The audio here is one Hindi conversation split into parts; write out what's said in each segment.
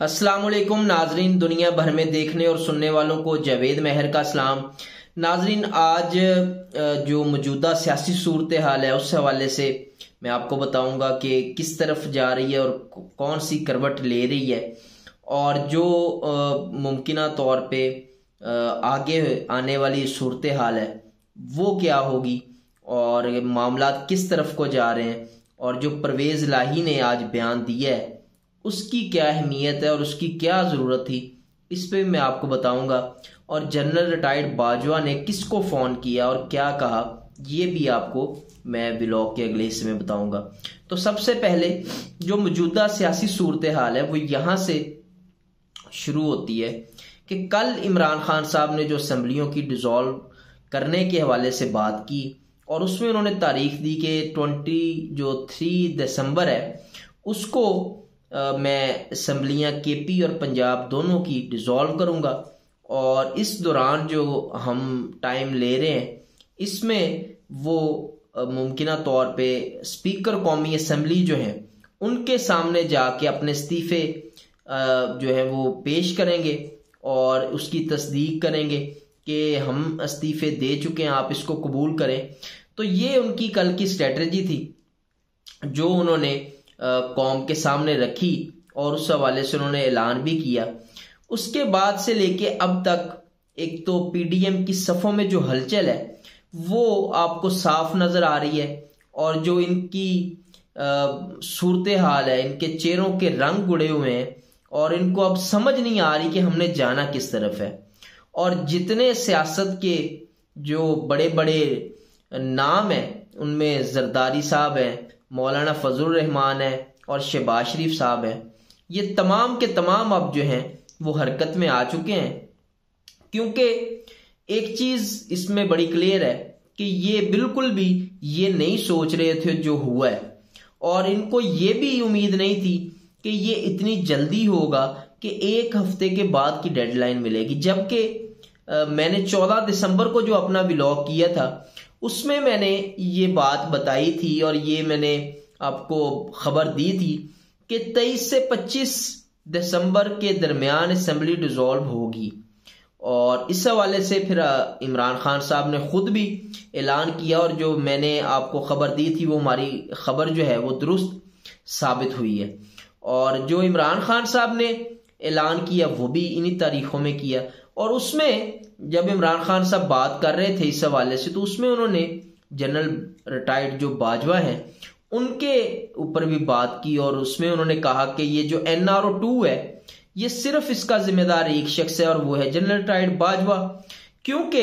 अस्सलाम वालेकुम नाजरीन, दुनिया भर में देखने और सुनने वालों को जावेद मेहर का सलाम। नाजरीन, आज जो मौजूदा सियासी सूरत हाल है उस हवाले से मैं आपको बताऊंगा कि किस तरफ जा रही है और कौन सी करवट ले रही है और जो मुमकिना तौर पे आगे आने वाली सूरत हाल है वो क्या होगी और मामला किस तरफ को जा रहे हैं और जो परवेज़ इलाही ने आज बयान दिया है उसकी क्या अहमियत है और उसकी क्या ज़रूरत थी, इस पे मैं आपको बताऊंगा। और जनरल रिटायर्ड बाजवा ने किसको फ़ोन किया और क्या कहा ये भी आपको मैं ब्लॉग के अगले हिस्से में बताऊंगा। तो सबसे पहले जो मौजूदा सियासी सूरत हाल है वो यहाँ से शुरू होती है कि कल इमरान खान साहब ने जो असम्बलियों की डिज़ोल्व करने के हवाले से बात की और उसमें उन्होंने तारीख दी कि 3 दिसंबर है उसको मैं असम्बलियाँ केपी और पंजाब दोनों की डिज़ोल्व करूँगा और इस दौरान जो हम टाइम ले रहे हैं इसमें वो मुमकिना तौर पे स्पीकर कौमी असम्बली जो हैं उनके सामने जाके अपने इस्तीफ़े जो है वो पेश करेंगे और उसकी तस्दीक करेंगे कि हम इस्तीफ़े दे चुके हैं, आप इसको कबूल करें। तो ये उनकी कल की स्ट्रेटजी थी जो उन्होंने कौम के सामने रखी और उस हवाले से उन्होंने ऐलान भी किया। उसके बाद से लेके अब तक एक तो पीडीएम की सफ़ों में जो हलचल है वो आपको साफ नज़र आ रही है और जो इनकी सूरत हाल है, इनके चेहरों के रंग उड़े हुए हैं और इनको अब समझ नहीं आ रही कि हमने जाना किस तरफ है। और जितने सियासत के जो बड़े बड़े नाम हैं उनमें जरदारी साहब हैं, मौलाना फजलुर रहमान है और शहबाज शरीफ साहब हैं, ये तमाम के तमाम अब जो हैं वो हरकत में आ चुके हैं। क्योंकि एक चीज़ इसमें बड़ी क्लियर है कि ये बिल्कुल भी ये नहीं सोच रहे थे जो हुआ है और इनको ये भी उम्मीद नहीं थी कि ये इतनी जल्दी होगा कि 1 हफ्ते के बाद की डेडलाइन मिलेगी। जबकि मैंने 14 दिसंबर को जो अपना व्लॉग किया था उसमें मैंने ये बात बताई थी और ये मैंने आपको खबर दी थी कि 23 से 25 दिसंबर के दरमियान असेंबली डिज़ोल्व होगी। और इस हवाले से फिर इमरान खान साहब ने खुद भी ऐलान किया और जो मैंने आपको खबर दी थी वो हमारी खबर जो है वो दुरुस्त साबित हुई है। और जो इमरान खान साहब ने ऐलान किया वो भी इन्हीं तारीखों में किया और उसमें जब इमरान खान साहब बात कर रहे थे इस हवाले से तो उसमें उन्होंने जनरल रिटायर्ड जो बाजवा हैं उनके ऊपर भी बात की और उसमें उन्होंने कहा कि ये जो NRO 2 है ये सिर्फ इसका जिम्मेदार एक शख्स है और वो है जनरल रिटायर्ड बाजवा। क्योंकि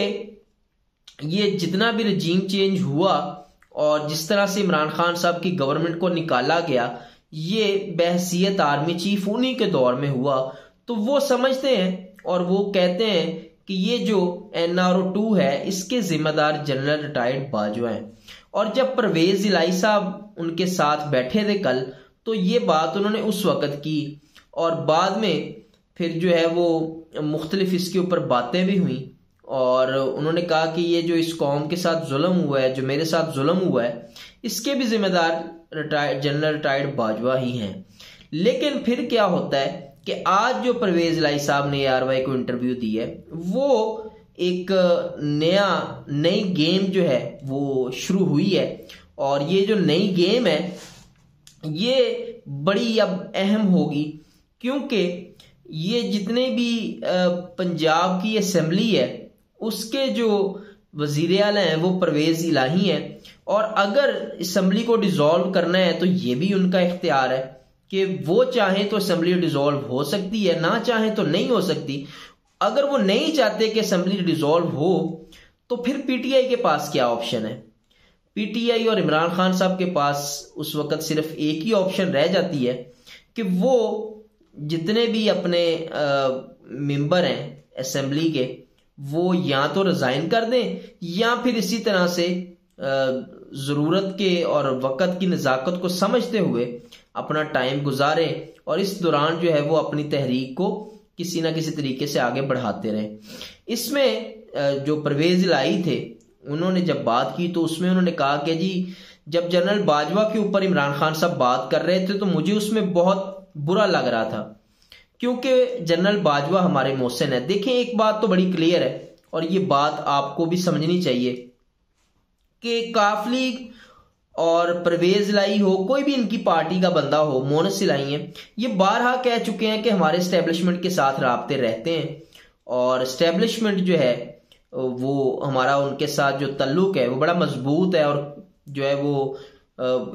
ये जितना भी रजीम चेंज हुआ और जिस तरह से इमरान खान साहब की गवर्नमेंट को निकाला गया ये बहसियत आर्मी चीफ उन्हीं के दौर में हुआ। तो वो समझते हैं और वो कहते हैं कि ये जो NRO 2 है इसके जिम्मेदार जनरल रिटायर्ड बाजवा हैं। और जब परवेज़ इलाही साहब उनके साथ बैठे थे कल तो ये बात उन्होंने उस वक़्त की और बाद में फिर जो है वो मुख्तलिफ इसके ऊपर बातें भी हुई और उन्होंने कहा कि ये जो इस कौम के साथ जुल्म हुआ है, जो मेरे साथ जुल्म हुआ है, इसके भी जिम्मेदार जनरल रिटायर्ड बाजवा ही हैं। लेकिन फिर क्या होता है कि आज जो परवेज़ इलाही साहब ने ARY को इंटरव्यू दी है वो एक नई गेम जो है वो शुरू हुई है और ये जो नई गेम है ये बड़ी अब अहम होगी क्योंकि ये जितने भी पंजाब की असम्बली है उसके जो वज़ीर आला हैं वो परवेज़ इलाही हैं और अगर असम्बली को डिज़ोल्व करना है तो ये भी उनका इख्तियार है कि वो चाहें तो असम्बली डिज़ोल्व हो सकती है, ना चाहें तो नहीं हो सकती। अगर वो नहीं चाहते कि असम्बली डिज़ोल्व हो तो फिर पीटीआई के पास क्या ऑप्शन है? पीटीआई और इमरान खान साहब के पास उस वक़्त सिर्फ एक ही ऑप्शन रह जाती है कि वो जितने भी अपने मेंबर हैं असम्बली के वो या तो रिज़ाइन कर दें या फिर इसी तरह से ज़रूरत के और वक़्त की नज़ाकत को समझते हुए अपना टाइम गुजारें और इस दौरान जो है वो अपनी तहरीक को किसी ना किसी तरीके से आगे बढ़ाते रहें। इसमें जो परवेज़ इलाही थे उन्होंने जब बात की तो उसमें उन्होंने कहा कि जी जब जनरल बाजवा के ऊपर इमरान खान साहब बात कर रहे थे तो मुझे उसमें बहुत बुरा लग रहा था क्योंकि जनरल बाजवा हमारे मोहसिन है। देखें, एक बात तो बड़ी क्लियर है और ये बात आपको भी समझनी चाहिए कि काफ लीग और परवेज लाई हो, कोई भी इनकी पार्टी का बंदा हो, मोनस सिलाई है, ये बारहा कह चुके हैं कि हमारे एस्टेब्लिशमेंट के साथ राब्ते रहते हैं और एस्टेब्लिशमेंट जो है वो हमारा उनके साथ जो तल्लुक है वो बड़ा मजबूत है और जो है वो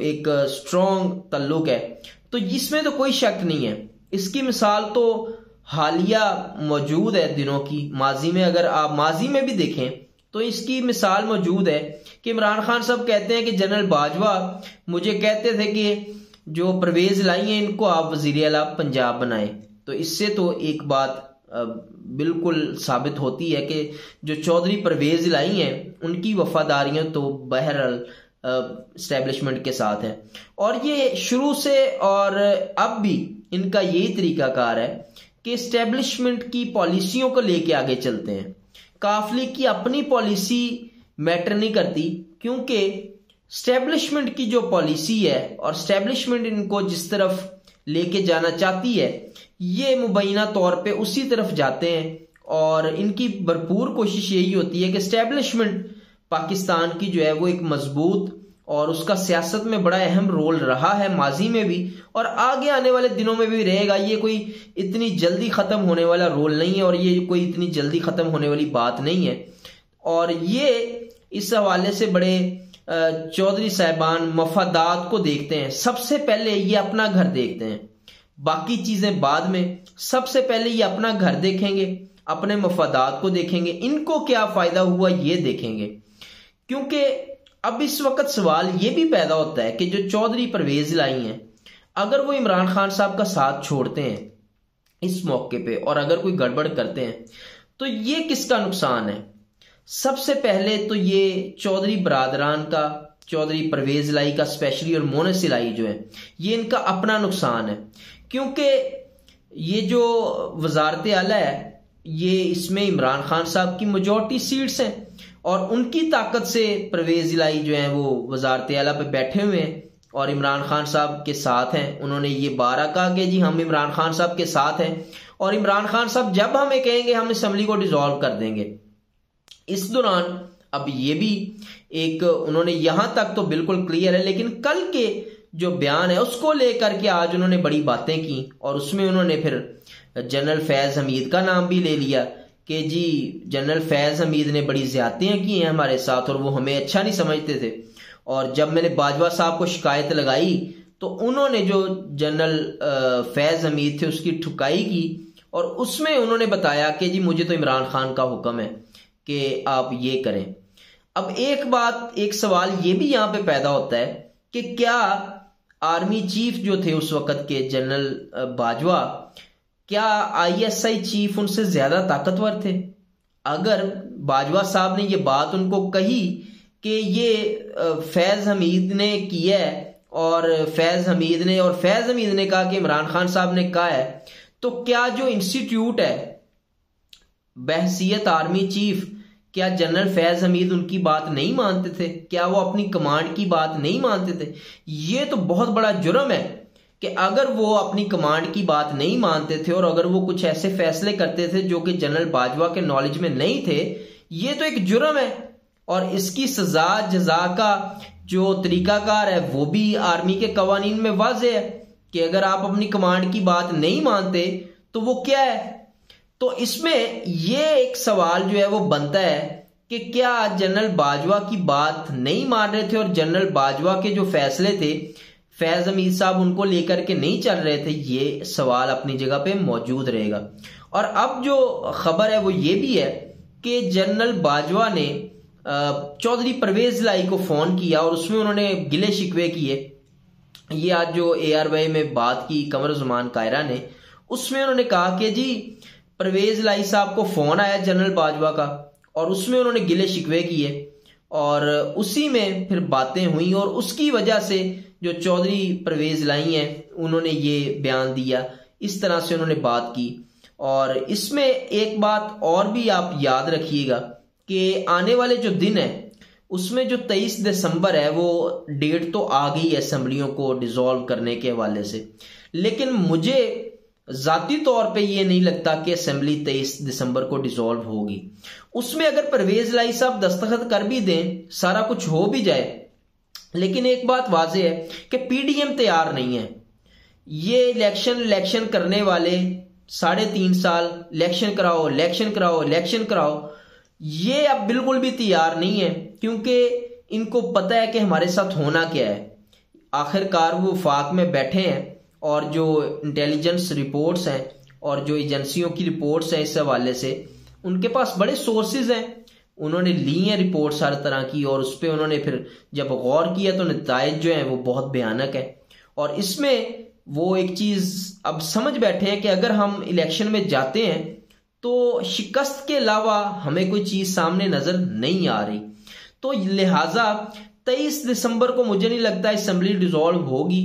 एक स्ट्रॉन्ग तल्लुक है। तो इसमें तो कोई शक नहीं है। इसकी मिसाल तो हालिया मौजूद है दिनों की, माजी में अगर आप माजी में भी देखें तो इसकी मिसाल मौजूद है कि इमरान खान साहब कहते हैं कि जनरल बाजवा मुझे कहते थे कि जो परवेज लाई हैं इनको आप वजीर आला पंजाब बनाएं। तो इससे तो एक बात बिल्कुल साबित होती है कि जो चौधरी परवेज लाई हैं उनकी वफादारियां तो बहरहाल एस्टेब्लिशमेंट के साथ है और ये शुरू से और अब भी इनका यही तरीकाकार है कि एस्टेब्लिशमेंट की पॉलिसियों को लेके आगे चलते हैं। काफ लीग की अपनी पॉलिसी मैटर नहीं करती, क्योंकि एस्टेब्लिशमेंट की जो पॉलिसी है और एस्टेब्लिशमेंट इनको जिस तरफ लेके जाना चाहती है ये मुबैना तौर पे उसी तरफ जाते हैं और इनकी भरपूर कोशिश यही होती है कि एस्टेब्लिशमेंट पाकिस्तान की जो है वो एक मजबूत और उसका सियासत में बड़ा अहम रोल रहा है माजी में भी और आगे आने वाले दिनों में भी रहेगा। ये कोई इतनी जल्दी खत्म होने वाला रोल नहीं है और ये कोई इतनी जल्दी खत्म होने वाली बात नहीं है और ये इस हवाले से बड़े चौधरी साहबान मफादात को देखते हैं। सबसे पहले ये अपना घर देखते हैं, बाकी चीजें बाद में। सबसे पहले ये अपना घर देखेंगे, अपने मफादात को देखेंगे, इनको क्या फायदा हुआ ये देखेंगे। क्योंकि अब इस वक्त सवाल ये भी पैदा होता है कि जो चौधरी परवेज लाई हैं अगर वो इमरान खान साहब का साथ छोड़ते हैं इस मौके पे और अगर कोई गड़बड़ करते हैं तो ये किसका नुकसान है? सबसे पहले तो ये चौधरी बरादरान का, चौधरी परवेज लाई का स्पेशली और मोनस लाई जो है ये इनका अपना नुकसान है। क्योंकि ये जो वजारत आला है ये इसमें इमरान खान साहब की मेजॉरिटी सीट्स हैं और उनकी ताकत से परवेज लाई जो है वो वजारत आला पे बैठे हुए हैं और इमरान खान साहब के साथ हैं। उन्होंने ये बारहा कहा कि जी हम इमरान खान साहब के साथ हैं और इमरान खान साहब जब हमें कहेंगे हम असेंबली को डिसॉल्व कर देंगे। इस दौरान अब ये भी एक उन्होंने यहां तक तो बिल्कुल क्लियर है, लेकिन कल के जो बयान है उसको लेकर के आज उन्होंने बड़ी बातें की और उसमें उन्होंने फिर जनरल फैज हमीद का नाम भी ले लिया कि जी जनरल फैज हमीद ने बड़ी ज्यादतियां की हैं हमारे साथ और वो हमें अच्छा नहीं समझते थे। और जब मैंने बाजवा साहब को शिकायत लगाई तो उन्होंने जो जनरल फैज हमीद थे उसकी ठुकाई की और उसमें उन्होंने बताया कि जी मुझे तो इमरान खान का हुक्म है कि आप ये करें। अब एक सवाल ये भी यहां पे पैदा होता है कि क्या आर्मी चीफ जो थे उस वक्त के जनरल बाजवा, क्या आईएसआई चीफ उनसे ज्यादा ताकतवर थे? अगर बाजवा साहब ने ये बात उनको कही कि ये फैज हमीद ने किया है और फैज हमीद ने कहा कि इमरान खान साहब ने कहा है, तो क्या जो इंस्टीट्यूट है बहसियत आर्मी चीफ, क्या जनरल फैज हमीद उनकी बात नहीं मानते थे? क्या वो अपनी कमांड की बात नहीं मानते थे? ये तो बहुत बड़ा जुर्म है कि अगर वो अपनी कमांड की बात नहीं मानते थे और अगर वो कुछ ऐसे फैसले करते थे जो कि जनरल बाजवा के नॉलेज में नहीं थे, ये तो एक जुर्म है और इसकी सजा जजा का जो तरीकाकार है वो भी आर्मी के कवानीन में वाज़ेह है कि अगर आप अपनी कमांड की बात नहीं मानते तो वो क्या है। तो इसमें ये एक सवाल जो है वो बनता है कि क्या जनरल बाजवा की बात नहीं मान रहे थे और जनरल बाजवा के जो फैसले थे फैज हमीद साहब उनको लेकर के नहीं चल रहे थे? ये सवाल अपनी जगह पे मौजूद रहेगा। और अब जो खबर है वो ये भी है कि जनरल बाजवा ने चौधरी परवेज लाई को फोन किया और उसमें उन्होंने गिले शिकवे किए। ये आज जो ARY में बात की कमरुज़्ज़मान कायरा ने, उसमें उन्होंने कहा कि जी परवेज लाई साहब को फोन आया जनरल बाजवा का और उसमें उन्होंने गिले शिकवे किए और उसी में फिर बातें हुई और उसकी वजह से जो चौधरी परवेज लाई हैं उन्होंने ये बयान दिया। इस तरह से उन्होंने बात की। और इसमें एक बात और भी आप याद रखिएगा कि आने वाले जो दिन है उसमें जो 23 दिसंबर है वो डेट तो आ गई है असेंबलियों को डिसॉल्व करने के हवाले से, लेकिन मुझे जाती तौर पे ये नहीं लगता कि असेंबली 23 दिसंबर को डिसॉल्व होगी। उसमें अगर परवेज इलाही साहब दस्तखत कर भी दें, सारा कुछ हो भी जाए, लेकिन एक बात वाज़ेह है कि पीडीएम तैयार नहीं है। ये इलेक्शन करने वाले 3.5 साल इलेक्शन कराओ, ये अब बिल्कुल भी तैयार नहीं है, क्योंकि इनको पता है कि हमारे साथ होना क्या है। आखिरकार वो वफाक में बैठे हैं और जो इंटेलिजेंस रिपोर्ट्स हैं और जो एजेंसियों की रिपोर्ट्स हैं, इस हवाले से उनके पास बड़े सोर्सेज हैं, उन्होंने ली हैं रिपोर्ट्स हर तरह की, और उस पर उन्होंने फिर जब गौर किया तो नतीजे जो हैं वो बहुत भयानक है। और इसमें वो एक चीज अब समझ बैठे हैं कि अगर हम इलेक्शन में जाते हैं तो शिकस्त के अलावा हमें कोई चीज सामने नजर नहीं आ रही। तो लिहाजा 23 दिसंबर को मुझे नहीं लगता असेंबली डिसॉल्व होगी,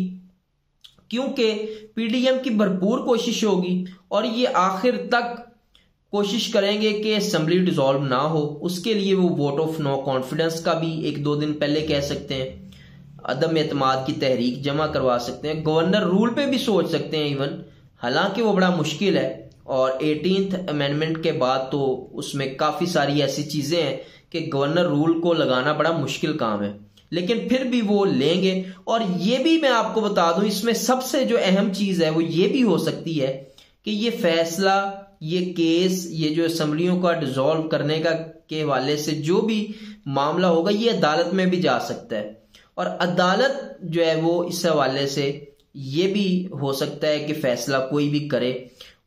क्योंकि पीडीएम की भरपूर कोशिश होगी और ये आखिर तक कोशिश करेंगे कि असेंबली डिसॉल्व ना हो। उसके लिए वो वोट ऑफ नो कॉन्फिडेंस का भी 1-2 दिन पहले कह सकते हैं, अदम एतमाद की तहरीक जमा करवा सकते हैं, गवर्नर रूल पे भी सोच सकते हैं इवन, हालांकि वो बड़ा मुश्किल है। और 18th अमेंडमेंट के बाद तो उसमें काफी सारी ऐसी चीजें हैं कि गवर्नर रूल को लगाना बड़ा मुश्किल काम है, लेकिन फिर भी वो लेंगे। और ये भी मैं आपको बता दूं, इसमें सबसे जो अहम चीज है वो ये भी हो सकती है कि ये फैसला, ये केस, ये जो असेंबलियों का डिसॉल्व करने का के हवाले से जो भी मामला होगा, ये अदालत में भी जा सकता है। और अदालत जो है वो इस हवाले से ये भी हो सकता है कि फैसला कोई भी करे।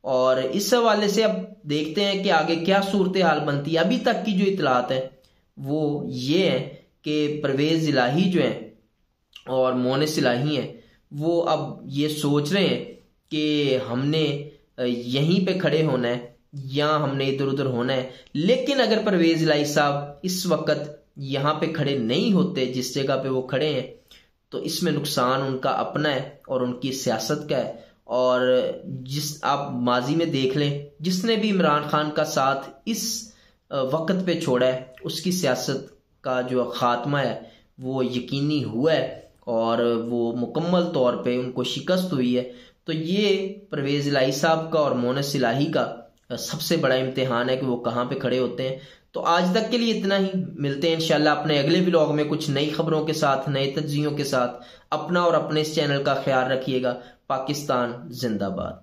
और इस हवाले से अब देखते हैं कि आगे क्या सूरत हाल बनती है। अभी तक की जो इतलात है वो ये है कि परवेज इलाही जो है और मोनिस इलाही हैं, वो अब ये सोच रहे हैं कि हमने यहीं पे खड़े होना है या हमने इधर उधर होना है। लेकिन अगर परवेज इलाही साहब इस वक्त यहाँ पे खड़े नहीं होते जिस जगह पे वो खड़े हैं, तो इसमें नुकसान उनका अपना है और उनकी सियासत का है। और जिस आप माजी में देख लें, जिसने भी इमरान खान का साथ इस वक्त पे छोड़ा है, उसकी सियासत का जो खात्मा है वो यकीनी हुआ है और वो मुकम्मल तौर पे उनको शिकस्त हुई है। तो ये परवेज इलाही साहब का और मोनिस इलाही का सबसे बड़ा इम्तिहान है कि वो कहाँ पे खड़े होते हैं। तो आज तक के लिए इतना ही, मिलते हैं इंशाल्लाह अपने अगले व्लॉग में कुछ नई खबरों के साथ, नए तज्जियों के साथ। अपना और अपने इस चैनल का ख्याल रखिएगा। पाकिस्तान जिंदाबाद।